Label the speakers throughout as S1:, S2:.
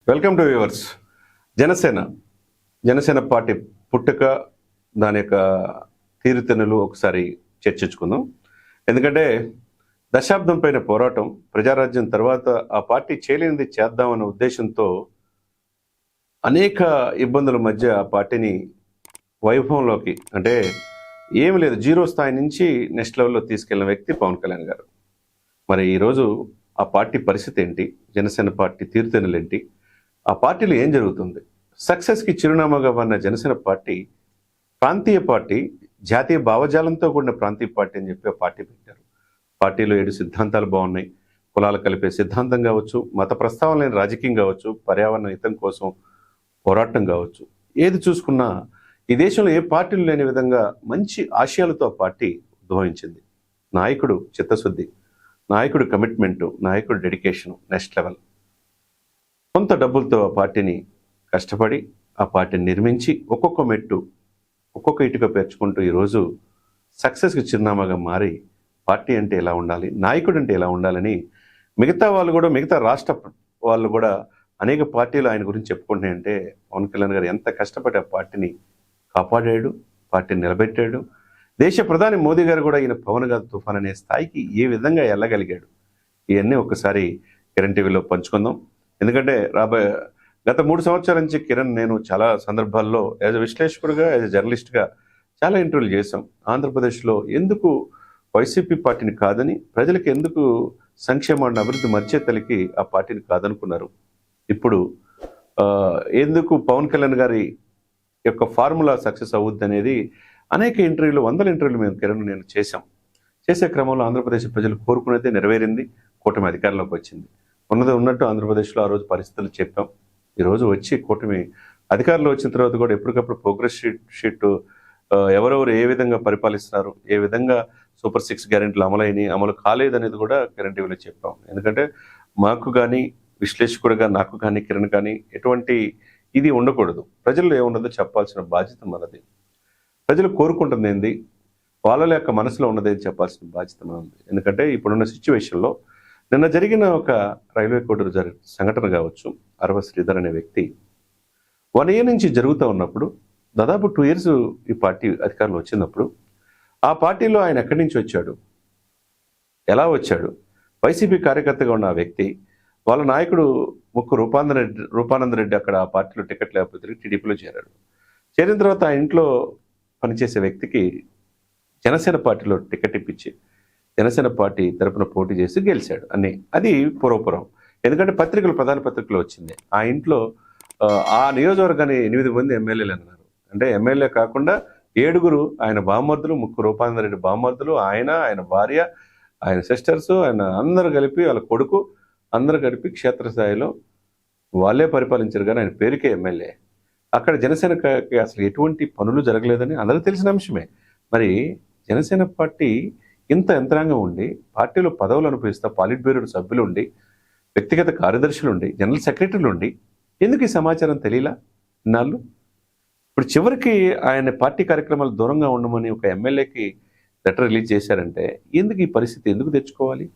S1: Welcome to viewers. Janasena Janasena party పుట్టుక, దాని యొక్క తీరుతెన్నులు ఒకసారి చర్చించుకుందాం. ఎందుకంటే దశాబ్దం పైన పోరాటం, ప్రజారాజ్యం తర్వాత ఆ పార్టీ చేయలేనిది చేద్దామన్న ఉద్దేశంతో అనేక ఇబ్బందుల మధ్య ఆ పార్టీని వైభవంలోకి, అంటే ఏమి లేదు, జీరో స్థాయి నుంచి నెక్స్ట్ లెవెల్లో తీసుకెళ్లిన వ్యక్తి పవన్ కళ్యాణ్ గారు. మరి ఈరోజు ఆ పార్టీ పరిస్థితి ఏంటి, జనసేన పార్టీ తీరుతెన్నులు ఏంటి, ఆ పార్టీలో ఏం జరుగుతుంది? సక్సెస్కి చిరునామాగా ఉన్న జనసేన పార్టీ ప్రాంతీయ పార్టీ, జాతీయ భావజాలంతో కూడిన ప్రాంతీయ పార్టీ అని చెప్పి ఆ పార్టీ పెట్టారు. పార్టీలో 7 సిద్ధాంతాలు బాగున్నాయి. కులాలు కలిపే సిద్ధాంతం కావచ్చు, మత ప్రస్తావన లేని రాజకీయం కావచ్చు, పర్యావరణ హితం కోసం పోరాటం కావచ్చు, ఏది చూసుకున్నా ఈ దేశంలో ఏ పార్టీలు లేని విధంగా మంచి ఆశయాలతో ఆ పార్టీ ఉద్భవించింది. నాయకుడు చిత్తశుద్ధి, నాయకుడు కమిట్మెంటు, నాయకుడు డెడికేషను నెక్స్ట్ లెవెల్. కొంత డబ్బులతో ఆ పార్టీని కష్టపడి ఆ పార్టీని నిర్మించి ఒక్కొక్క మెట్టు, ఒక్కొక్క ఇటుక పేర్చుకుంటూ ఈరోజు సక్సెస్కి చిరునామాగా మారి పార్టీ అంటే ఎలా ఉండాలి, నాయకుడు అంటే ఎలా ఉండాలని మిగతా వాళ్ళు కూడా, మిగతా రాష్ట్ర వాళ్ళు కూడా అనేక పార్టీలు ఆయన గురించి చెప్పుకుంటున్నాయంటే పవన్ కళ్యాణ్ గారు ఎంత కష్టపడి ఆ పార్టీని కాపాడాడు, పార్టీని నిలబెట్టాడు. దేశ ప్రధాని మోదీ గారు కూడా ఈయన పవన్ గారు తుఫాన్ అనే స్థాయికి ఏ విధంగా వెళ్ళగలిగాడు, ఇవన్నీ ఒకసారి కిరణ్ టీవీలో పంచుకుందాం. ఎందుకంటే గత 3 సంవత్సరాల నుంచి కిరణ్, నేను చాలా సందర్భాల్లో యాజ్ ఎ విశ్లేషకుడిగా, యాజ్ ఎ జర్నలిస్ట్గా చాలా ఇంటర్వ్యూలు చేశాం. ఆంధ్రప్రదేశ్లో ఎందుకు వైసీపీ పార్టీని కాదని, ప్రజలకు ఎందుకు సంక్షేమాన్ని అభివృద్ధి మర్చే తలికి ఆ పార్టీని కాదనుకున్నారు, ఇప్పుడు ఎందుకు పవన్ కళ్యాణ్ గారి యొక్క ఫార్ములా సక్సెస్ అవుద్ది అనేది అనేక ఇంటర్వ్యూలు, 100 ఇంటర్వ్యూలు మేము కిరణ్ నేను చేసే క్రమంలో ఆంధ్రప్రదేశ్ ప్రజలు కోరుకునేది నెరవేరింది. కూటమి అధికారంలోకి వచ్చింది. ఉన్నట్టు ఆంధ్రప్రదేశ్లో ఆ రోజు పరిస్థితులు చెప్పాం. ఈరోజు వచ్చి కూటమి అధికారంలో వచ్చిన తర్వాత కూడా ఎప్పటికప్పుడు ప్రోగ్రెస్ షీట్ ఎవరెవరు ఏ విధంగా పరిపాలిస్తున్నారు, ఏ విధంగా సూపర్ 6 గ్యారెంటీలు అమలు కాలేదనేది కూడా కిరణ్ టీవీలో చెప్పాం. ఎందుకంటే మాకు కానీ, విశ్లేషకుడిగా నాకు కానీ, కిరణ్ కానీ ఎటువంటి ఇది ఉండకూడదు. ప్రజల్లో ఏమున్నదో చెప్పాల్సిన బాధ్యత మనది. ప్రజలు కోరుకుంటుంది ఏంది, వాళ్ళ యొక్క మనసులో ఉన్నది చెప్పాల్సిన బాధ్యత మనది. ఎందుకంటే ఇప్పుడున్న సిచ్యువేషన్లో నిన్న జరిగిన ఒక రైల్వే కోడూరు సంఘటన కావచ్చు, అరవ శ్రీధర్ అనే వ్యక్తి 1 year నుంచి జరుగుతూ ఉన్నప్పుడు, దాదాపు 2 years ఈ పార్టీ అధికారంలో వచ్చినప్పుడు ఆ పార్టీలో ఆయన ఎక్కడి నుంచి వచ్చాడు, ఎలా వచ్చాడు? వైసీపీ కార్యకర్తగా ఉన్న ఆ వ్యక్తి వాళ్ళ నాయకుడు ముక్కు రూపానంద రెడ్డి అక్కడ ఆ పార్టీలో టికెట్ లేకపోతే టీడీపీలో చేరాడు. చేరిన తర్వాత ఆ ఇంట్లో పనిచేసే వ్యక్తికి జనసేన పార్టీలో టికెట్ ఇప్పించి జనసేన పార్టీ తరపున పోటీ చేసి గెలిచాడు అని. అది పూర్వపురం. ఎందుకంటే ప్రధాన పత్రికలు వచ్చింది. ఆ ఇంట్లో ఆ నియోజకవర్గాన్ని 8 మంది ఎమ్మెల్యేలు అన్నారు. అంటే ఎమ్మెల్యే కాకుండా 7 ఆయన బామ్మర్దులు, ముక్కు రూపానంద రెడ్డి బామ్మర్దులు, ఆయన భార్య, ఆయన సిస్టర్స్, ఆయన అందరూ కలిపి, వాళ్ళ కొడుకు అందరూ కలిపి క్షేత్రస్థాయిలో వాళ్ళే పరిపాలించారు. కానీ ఆయన పేరుకే ఎమ్మెల్యే. అక్కడ జనసేనకి అసలు ఎటువంటి పనులు జరగలేదని అందరూ తెలిసిన అంశమే. మరి జనసేన పార్టీ ఇంత యంత్రాంగం ఉండి, పార్టీలో పదవులు అనుభవిస్తా, పాలిట్ బ్యూరో సభ్యులు ఉండి, వ్యక్తిగత కార్యదర్శులు ఉండి, జనరల్ సెక్రటరీలు ఉండి, ఎందుకు ఈ సమాచారం తెలియలా ఇన్నాళ్ళు? ఇప్పుడు చివరికి ఆయన పార్టీ కార్యక్రమాలు దూరంగా ఉండమని ఒక ఎమ్మెల్యేకి లెటర్ రిలీజ్ చేశారంటే ఎందుకు ఈ పరిస్థితి ఎందుకు తెచ్చుకోవాలి?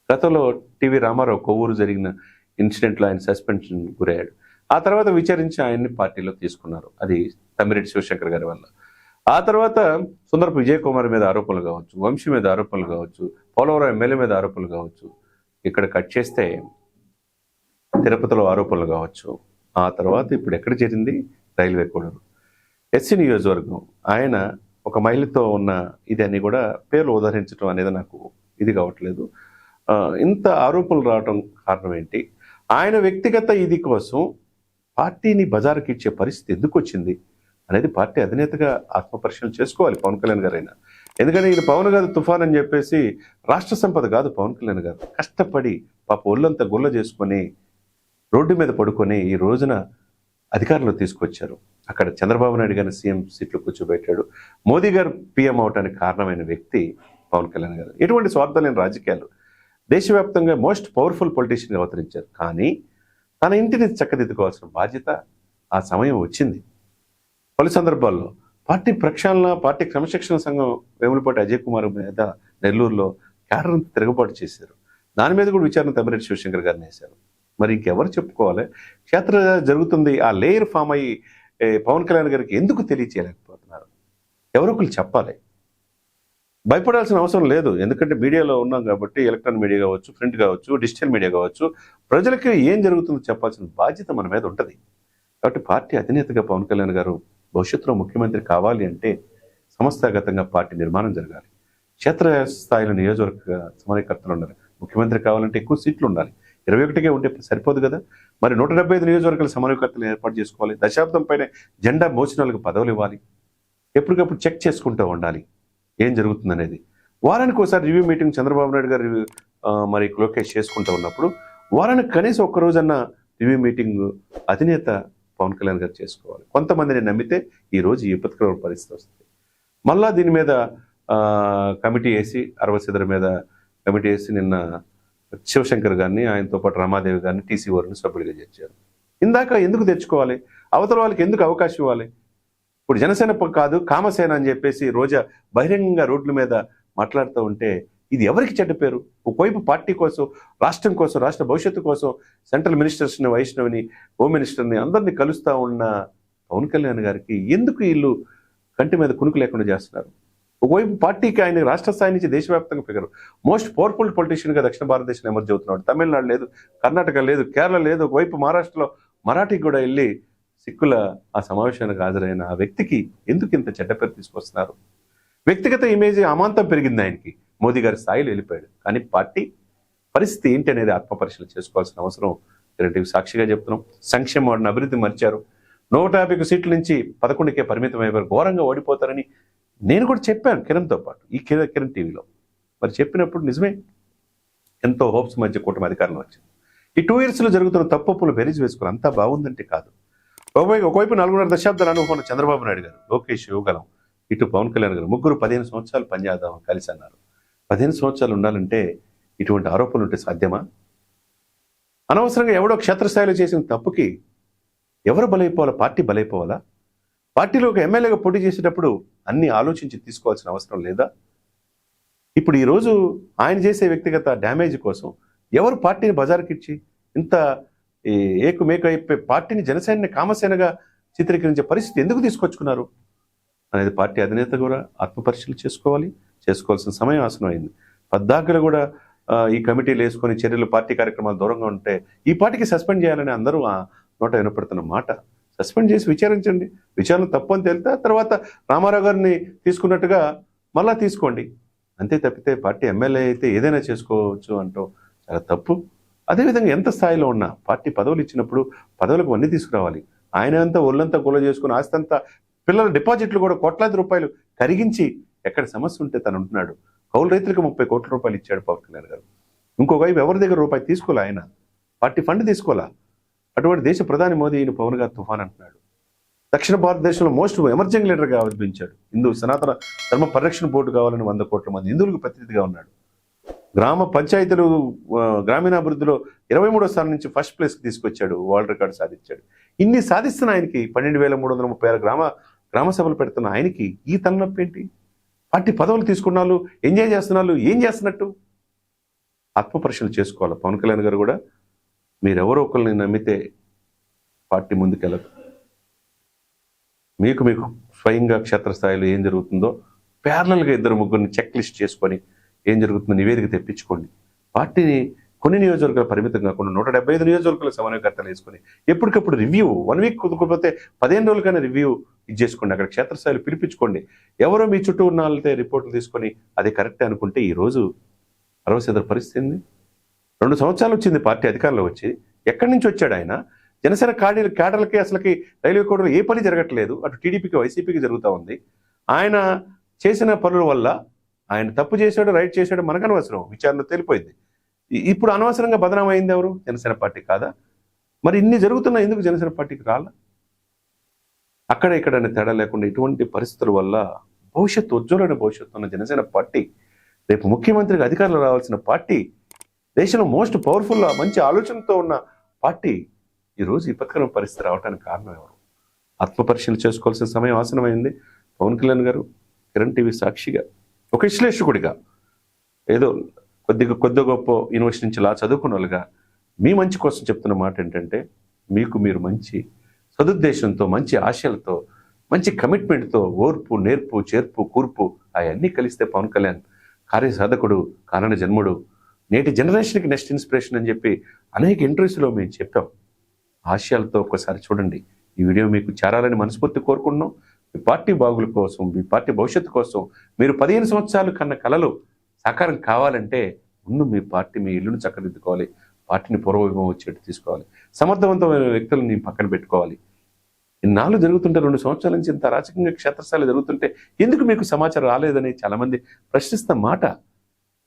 S1: గతంలో టీవీ రామారావు కొవ్వూరు జరిగిన ఇన్సిడెంట్లో ఆయన సస్పెన్షన్ గురయ్యాడు. ఆ తర్వాత విచారించి ఆయన్ని పార్టీలో తీసుకున్నారు. అది తమ్మిరెడ్డి శివశంకర్ గారి వల్ల. ఆ తర్వాత సుందరపు విజయ్ కుమార్ మీద ఆరోపణలు కావచ్చు, వంశీ మీద ఆరోపణలు కావచ్చు, పోలవరం ఎమ్మెల్యే మీద ఆరోపణలు కావచ్చు, ఇక్కడ కట్ చేస్తే తిరుపతిలో ఆరోపణలు కావచ్చు. ఆ తర్వాత ఇప్పుడు ఎక్కడ చేరింది? రైల్వే కోడూరు ఎస్సీ నియోజకవర్గం. ఆయన ఒక మహిళతో ఉన్న ఇది అని కూడా పేర్లు ఉదహరించడం అనేది నాకు ఇది కావట్లేదు. ఇంత ఆరోపణలు రావడం కారణం ఏంటి? ఆయన వ్యక్తిగత ఇది కోసం పార్టీని బజారుకి ఇచ్చే పరిస్థితి ఎందుకు వచ్చింది అనేది పార్టీ అధినేతగా ఆత్మపరిశీలన చేసుకోవాలి పవన్ కళ్యాణ్ గారు అయినా. ఎందుకంటే ఈయన పవన్ గారు తుఫాన్ అని చెప్పేసి రాష్ట్ర సంపద కాదు పవన్ కళ్యాణ్ గారు. కష్టపడి పాప ఒళ్ళంతా గుల్ల చేసుకొని రోడ్డు మీద పడుకొని ఈ రోజున అధికారంలో తీసుకొచ్చారు. అక్కడ చంద్రబాబు నాయుడు గారిని సీఎం సీట్లో కూర్చోబెట్టాడు. మోదీ గారు పీఎం అవడానికి కారణమైన వ్యక్తి పవన్ కళ్యాణ్ గారు. ఎటువంటి స్వార్థం లేని రాజకీయాలు, దేశవ్యాప్తంగా మోస్ట్ పవర్ఫుల్ పొలిటీషియన్గా అవతరించారు. కానీ తన ఇంటిని చక్కదిద్దుకోవాల్సిన బాధ్యత ఆ సమయం వచ్చింది. పలు సందర్భాల్లో పార్టీ ప్రక్షాళన, పార్టీ క్రమశిక్షణ సంఘం వేములపాటి అజయ్ కుమార్ మీద నెల్లూరులో క్యాడర్ను తిరగబాటు చేశారు. దాని మీద కూడా విచారణ తమ్మిరెడ్డి శివశంకర్ గారిని వేశారు. మరి ఇంకెవరు చెప్పుకోవాలి? క్షేత్ర జరుగుతుంది, ఆ లేయర్ ఫామ్ అయ్యి పవన్ కళ్యాణ్ గారికి ఎందుకు తెలియచేయలేకపోతున్నారు? ఎవరో ఒకరు చెప్పాలి. భయపడాల్సిన అవసరం లేదు. ఎందుకంటే మీడియాలో ఉన్నాం కాబట్టి, ఎలక్ట్రానిక్ మీడియా కావచ్చు, ప్రింట్ కావచ్చు, డిజిటల్ మీడియా కావచ్చు, ప్రజలకి ఏం జరుగుతుందో చెప్పాల్సిన బాధ్యత మన మీద ఉంటుంది. కాబట్టి పార్టీ అధినేతగా పవన్ కళ్యాణ్ గారు భవిష్యత్తులో ముఖ్యమంత్రి కావాలి అంటే సంస్థాగతంగా పార్టీ నిర్మాణం జరగాలి. క్షేత్ర స్థాయిలో నియోజకవర్గ సమన్వయకర్తలు ఉండాలి. ముఖ్యమంత్రి కావాలంటే ఎక్కువ సీట్లు ఉండాలి. 21కే ఉంటే సరిపోదు కదా. మరి 175 నియోజకవర్గాల సమన్వయకర్తలు ఏర్పాటు చేసుకోవాలి. దశాబ్దం పైన జెండా మోసిన వాళ్ళకి పదవులు ఇవ్వాలి. ఎప్పటికప్పుడు చెక్ చేసుకుంటూ ఉండాలి ఏం జరుగుతుందనేది. వారానికి ఒకసారి రివ్యూ మీటింగ్ చంద్రబాబు నాయుడు గారు మరి లోకేష్ చేసుకుంటూ ఉన్నప్పుడు వారానికి కనీసం ఒక్క రోజన్నా రివ్యూ మీటింగ్ అధినేత పవన్ కళ్యాణ్ గారు చేసుకోవాలి. కొంతమందిని నమ్మితే ఈరోజు ఈ విపత్కర పరిస్థితి వస్తుంది. మళ్ళా దీని మీద కమిటీ వేసి 60 సీదర మీద కమిటీ వేసి నిన్న శివశంకర్ గారిని, ఆయనతో పాటు రమాదేవి గారిని, టీసీ వారిని సభ్యులుగా చేర్చారు. ఇందాక ఎందుకు తెచ్చుకోవాలి? అవతల వాళ్ళకి ఎందుకు అవకాశం ఇవ్వాలి? ఇప్పుడు జనసేన కాదు కామసేన అని చెప్పేసి రోజా బహిరంగంగా రోడ్ల మీద మాట్లాడుతూ ఉంటే ఇది ఎవరికి చెడ్డ పేరు? ఒకవైపు పార్టీ కోసం, రాష్ట్రం కోసం, రాష్ట్ర భవిష్యత్తు కోసం సెంట్రల్ మినిస్టర్స్ని, వైష్ణవిని, హోమ్ మినిస్టర్ని అందరినీ కలుస్తూ ఉన్న పవన్ కళ్యాణ్ గారికి ఎందుకు వీళ్ళు కంటి మీద కునుకు లేకుండా చేస్తున్నారు? ఒకవైపు పార్టీకి ఆయన రాష్ట్ర స్థాయి నుంచి దేశవ్యాప్తంగా ఫిగర్, మోస్ట్ పవర్ఫుల్ పొలిటీషియన్గా దక్షిణ భారతదేశంలో ఎమర్జ్ అవుతున్నాడు. తమిళనాడు లేదు, కర్ణాటక లేదు, కేరళ లేదు. ఒకవైపు మహారాష్ట్రలో మరాఠీకి కూడా వెళ్ళి సిక్కుల ఆ సమావేశానికి హాజరైన ఆ వ్యక్తికి ఎందుకు ఇంత చెడ్డ పేరు తీసుకొస్తున్నారు? వ్యక్తిగత ఇమేజ్ అమాంతం పెరిగింది ఆయనకి. మోదీ గారి స్థాయిలో వెళ్ళిపోయాడు. కానీ పార్టీ పరిస్థితి ఏంటి అనేది ఆత్మపరిశీలన చేసుకోవాల్సిన అవసరం టీవీ సాక్షిగా చెప్తున్నాం. సంక్షేమ వాడిని అభివృద్ధి మర్చారు. 150 సీట్ల నుంచి 11కే పరిమితం అయ్యారు. ఘోరంగా ఓడిపోతారని నేను కూడా చెప్పాను కిరణ్తో పాటు, ఈ కిరణ్ టీవీలో. మరి చెప్పినప్పుడు నిజమే, ఎంతో హోప్స్ మధ్య కూటమి అధికారంలో వచ్చింది. ఈ 2 ఇయర్స్లో జరుగుతున్న తప్పులు బెరీజ్ వేసుకుని అంతా బాగుందంటే కాదు. ఒకవైపు 4.5 దశాబ్దాల అనుభవం చంద్రబాబు నాయుడు గారు, లోకేష్, యువగలం, ఇటు పవన్ కళ్యాణ్ గారు, ముగ్గురు 15 సంవత్సరాలు పనిచేద్దామని కలిసి అన్నారు. 15 సంవత్సరాలు ఉండాలంటే ఇటువంటి ఆరోపణలు ఉంటే సాధ్యమా? అనవసరంగా ఎవడో క్షేత్రస్థాయిలో చేసిన తప్పుకి ఎవరు బలైపోవాలా? పార్టీ బలైపోవాలా? పార్టీలో ఒక ఎమ్మెల్యేగా పోటీ చేసేటప్పుడు అన్ని ఆలోచించి తీసుకోవాల్సిన అవసరం లేదా? ఇప్పుడు ఈరోజు ఆయన చేసే వ్యక్తిగత డ్యామేజ్ కోసం ఎవరు పార్టీని బజారుకిచ్చి ఇంత ఏకుమేకు అయిపోయి పార్టీని జనసేనని కామసేనగా చిత్రీకరించే పరిస్థితి ఎందుకు తీసుకొచ్చుకున్నారు అనేది పార్టీ అధినేత కూడా ఆత్మపరిశీలన చేసుకోవాల్సిన సమయం ఆసనమైంది. పద్దాకలు కూడా ఈ కమిటీలు వేసుకొని చర్యలు, పార్టీ కార్యక్రమాలు దూరంగా ఉంటే ఈ పార్టీకి సస్పెండ్ చేయాలని అందరూ ఆ నోట వినపడుతున్న మాట. సస్పెండ్ చేసి విచారించండి. విచారణ తప్పు అని తేలితే తర్వాత రామారావు గారిని తీసుకున్నట్టుగా మళ్ళా తీసుకోండి. అంతే తప్పితే పార్టీ ఎమ్మెల్యే అయితే ఏదైనా చేసుకోవచ్చు అంటూ చాలా తప్పు. అదేవిధంగా ఎంత స్థాయిలో ఉన్నా పార్టీ పదవులు ఇచ్చినప్పుడు పదవులకు అన్నీ తీసుకురావాలి. ఆయన అంతా ఒళ్ళంతా గొల్ల చేసుకుని ఆస్తి అంతా, పిల్లల డిపాజిట్లు కూడా కోట్లాది రూపాయలు కరిగించి ఎక్కడ సమస్య ఉంటే తను ఉంటున్నాడు. కౌలు రైతులకు 30 కోట్ల రూపాయలు ఇచ్చాడు పవన్ కళ్యాణ్ గారు. ఇంకొక వైపు ఎవరి దగ్గర రూపాయి తీసుకోలే, ఆయన పార్టీ ఫండ్ తీసుకోలే. అటువంటి దేశ ప్రధాని మోదీ ఈయన పవన్ గారు తుఫాన్ అంటున్నాడు. దక్షిణ భారతదేశంలో మోస్ట్ ఎమర్జింగ్ లీడర్గా అనిపించాడు. హిందూ సనాతన ధర్మ పరిరక్షణ బోర్డు కావాలని 100 కోట్ల మంది హిందువులకు ప్రతినిధిగా ఉన్నాడు. గ్రామ పంచాయతీలు, గ్రామీణాభివృద్ధిలో 23వ స్థానం నుంచి ఫస్ట్ ప్లేస్కి తీసుకొచ్చాడు. వరల్డ్ రికార్డు సాధించాడు. ఇన్ని సాధిస్తున్న ఆయనకి 12,336 గ్రామ సభలు పెడుతున్న ఆయనకి ఈ తలనొప్పి ఏంటి? పార్టీ పదవులు తీసుకున్నాళ్ళు, ఎంజాయ్ చేస్తున్నాళ్ళు, ఏం చేస్తున్నట్టు? ఆత్మపరిశీలన చేసుకోవాలి. పవన్ కళ్యాణ్ గారు కూడా మీరెవరో ఒకరిని నమ్మితే పార్టీ ముందుకెళ్ళదు. మీకు స్వయంగా క్షేత్రస్థాయిలో ఏం జరుగుతుందో ప్యారలల్గా 2-3 చెక్ లిస్ట్ చేసుకొని ఏం జరుగుతుందో నివేదిక తెప్పించుకోండి. పార్టీని కొన్ని నియోజకవర్గాలు పరిమితం కాకుండా 175 నియోజకవర్గాల సమన్వయకర్తలు వేసుకొని ఎప్పటికప్పుడు రివ్యూ, 1 వీక్ కుదరకపోతే 15 రోజులకైనా రివ్యూ ఇచ్చేసుకోండి. అక్కడ క్షేత్రస్థాయిలో పిలిపించుకోండి. ఎవరో మీ చుట్టూ ఉన్న వాళ్ళతో రిపోర్టులు తీసుకొని అది కరెక్టే అనుకుంటే ఈరోజు 60 పరిస్థితి ఏంది? 2 సంవత్సరాలు వచ్చింది పార్టీ అధికారంలో వచ్చి. ఎక్కడి నుంచి వచ్చాడు ఆయన? జనసేన క్యాడర్లకి అసలుకి రైల్వే కోడలు ఏ పని జరగట్లేదు. అటు టీడీపీకి, వైసీపీకి జరుగుతూ ఉంది. ఆయన చేసిన పనుల వల్ల ఆయన తప్పు చేశాడు, రైట్ చేశాడు మనకు అనవసరం, విచారణ తేలిపోయింది. ఇప్పుడు అనవసరంగా బదనాం అయింది ఎవరు? జనసేన పార్టీ కాదా? మరి ఇన్ని జరుగుతున్నా ఎందుకు జనసేన పార్టీకి రాలా? అక్కడ ఇక్కడ తేడా లేకుండా ఇటువంటి పరిస్థితుల వల్ల ఉజ్వలమైన భవిష్యత్తు ఉన్న జనసేన పార్టీ, రేపు ముఖ్యమంత్రిగా అధికారంలో రావాల్సిన పార్టీ, దేశంలో మోస్ట్ పవర్ఫుల్ మంచి ఆలోచనతో ఉన్న పార్టీ ఈరోజు విపత్కరమైన పరిస్థితి రావడానికి కారణం ఎవరు? ఆత్మపరిశీలన చేసుకోవాల్సిన సమయం ఆసనమైంది. పవన్ కళ్యాణ్ గారు కిరణ్ టీవీ సాక్షిగా ఒక విశ్లేషకుడిగా, ఏదో కొద్ది గొప్ప యూనివర్సిటీ నుంచి చదువుకున్న వాళ్ళుగా మీ మంచి కోసం చెప్తున్న మాట ఏంటంటే, మీకు మీరు మంచి సదుద్దేశంతో, మంచి ఆశయాలతో, మంచి కమిట్మెంట్తో, ఓర్పు, నేర్పు, చేర్పు, కూర్పు అవన్నీ కలిస్తే పవన్ కళ్యాణ్ కార్యసాధకుడు, కారణ జన్ముడు, నేటి జనరేషన్కి నెక్స్ట్ ఇన్స్పిరేషన్ అని చెప్పి అనేక ఇంటర్వ్యూస్లో మేము చెప్పాం. ఆశయాలతో ఒక్కసారి చూడండి. ఈ వీడియో మీకు చేరాలని మనస్ఫూర్తి కోరుకుంటున్నాం. మీ పార్టీ బాగుల కోసం, మీ పార్టీ భవిష్యత్తు కోసం, మీరు 15 సంవత్సరాలు కన్న కలలు సాకారం కావాలంటే ముందు మీ పార్టీ, మీ ఇల్లును చక్కదిద్దుకోవాలి. పార్టీని పూర్వవైభవం వచ్చేట్టు తీసుకోవాలి. సమర్థవంతమైన వ్యక్తులను పక్కన పెట్టుకోవాలి. ఇన్నాళ్ళు జరుగుతుంటే 2 సంవత్సరాల నుంచి ఇంత రాజకీయంగా క్షేత్రస్థాయిలో జరుగుతుంటే ఎందుకు మీకు సమాచారం రాలేదని చాలామంది ప్రశ్నిస్తున్న మాట.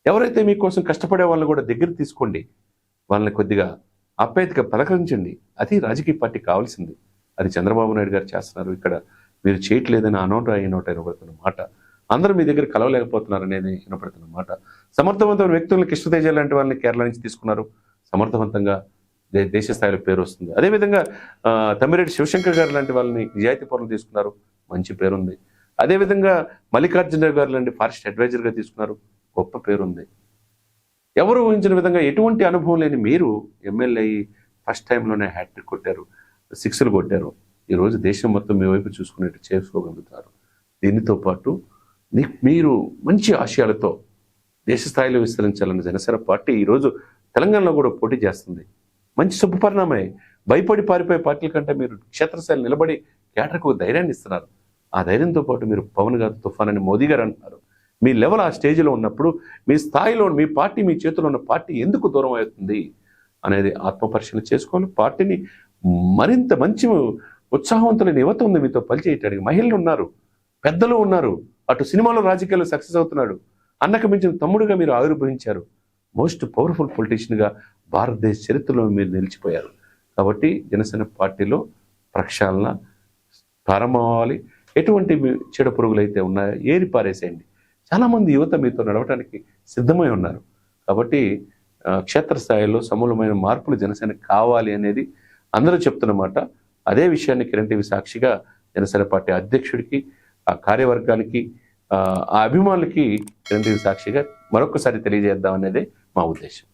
S1: ఎవరైతే మీకోసం కష్టపడే వాళ్ళని కూడా దగ్గర తీసుకోండి. వాళ్ళని కొద్దిగా ఆప్యాయతగా పలకరించండి. అది రాజకీయ పార్టీ కావాల్సింది. అది చంద్రబాబు నాయుడు గారు చేస్తున్నారు. ఇక్కడ మీరు చేయట్లేదని ఆ నోట ఈ నోట వినపడుతున్న మాట. అందరూ మీ దగ్గర కలవలేకపోతున్నారు అనేది వినపడుతున్న మాట. సమర్థవంతమైన వ్యక్తులను కృష్ణతేజ లాంటి వాళ్ళని కేరళ నుంచి తీసుకున్నారు. సమర్థవంతంగా దేశ స్థాయిలో పేరు వస్తుంది. అదేవిధంగా తమ్మిరెడ్డి శివశంకర్ గారు లాంటి వాళ్ళని నిజాయితీ పరులు తీసుకున్నారు, మంచి పేరుంది. అదేవిధంగా మల్లికార్జున గారు లాంటి ఫారెస్ట్ అడ్వైజర్గా తీసుకున్నారు, గొప్ప పేరుంది. ఎవరు ఊహించిన విధంగా ఎటువంటి అనుభవం లేని మీరు ఎమ్మెల్యే అయ్యి ఫస్ట్ టైంలోనే హ్యాట్రిక్ కొట్టారు, 6లు కొట్టారు. ఈరోజు దేశం మొత్తం మీ వైపు చూసుకునేట్టు చేసుకోగలుగుతారు. దీనితో పాటు మీరు మంచి ఆశయాలతో దేశ స్థాయిలో విస్తరించాలన్న జనసేన పార్టీ ఈరోజు తెలంగాణలో కూడా పోటీ చేస్తుంది. మంచి శుభపరిణామే. భయపడి పారిపోయే పార్టీల కంటే మీరు క్షేత్రస్థాయిలో నిలబడి కేటర్కు ధైర్యాన్ని ఇస్తున్నారు. ఆ ధైర్యంతో పాటు మీరు పవన్ గారు, తుఫాన్ అని మోదీ గారు అంటున్నారు. మీ లెవెల్ ఆ స్టేజ్లో ఉన్నప్పుడు మీ స్థాయిలో మీ పార్టీ, మీ చేతిలో ఉన్న పార్టీ ఎందుకు దూరం అవుతుంది అనేది ఆత్మపరిశీలన చేసుకోవాలి. పార్టీని మరింత మంచి ఉత్సాహవంతులైన యువత ఉంది మీతో పనిచేయటానికి. మహిళలు ఉన్నారు, పెద్దలు ఉన్నారు. అటు సినిమాలో రాజకీయాల్లో సక్సెస్ అవుతున్నాడు. అన్నకు మించిన తమ్ముడుగా మీరు ఆవిర్భవించారు. మోస్ట్ పవర్ఫుల్ పొలిటీషియన్గా భారతదేశ చరిత్రలో మీరు నిలిచిపోయారు. కాబట్టి జనసేన పార్టీలో ప్రక్షాళన ప్రారంభం అవ్వాలి. ఎటువంటి చెడు పురుగులు అయితే ఉన్నాయో ఏరి పారేసేయండి. చాలామంది యువత మీతో నడవటానికి సిద్ధమై ఉన్నారు. కాబట్టి క్షేత్రస్థాయిలో సమూలమైన మార్పులు జనసేన కావాలి అనేది అందరూ చెప్తున్నమాట. అదే విషయాన్ని కిరణ్ టీవీ సాక్షిగా జనసేన పార్టీ అధ్యక్షుడికి, ఆ కార్యవర్గానికి, ఆ అభిమానులకి కిరణ్ టీవీ సాక్షిగా మరొకసారి తెలియజేద్దాం అనేది మా ఉద్దేశం.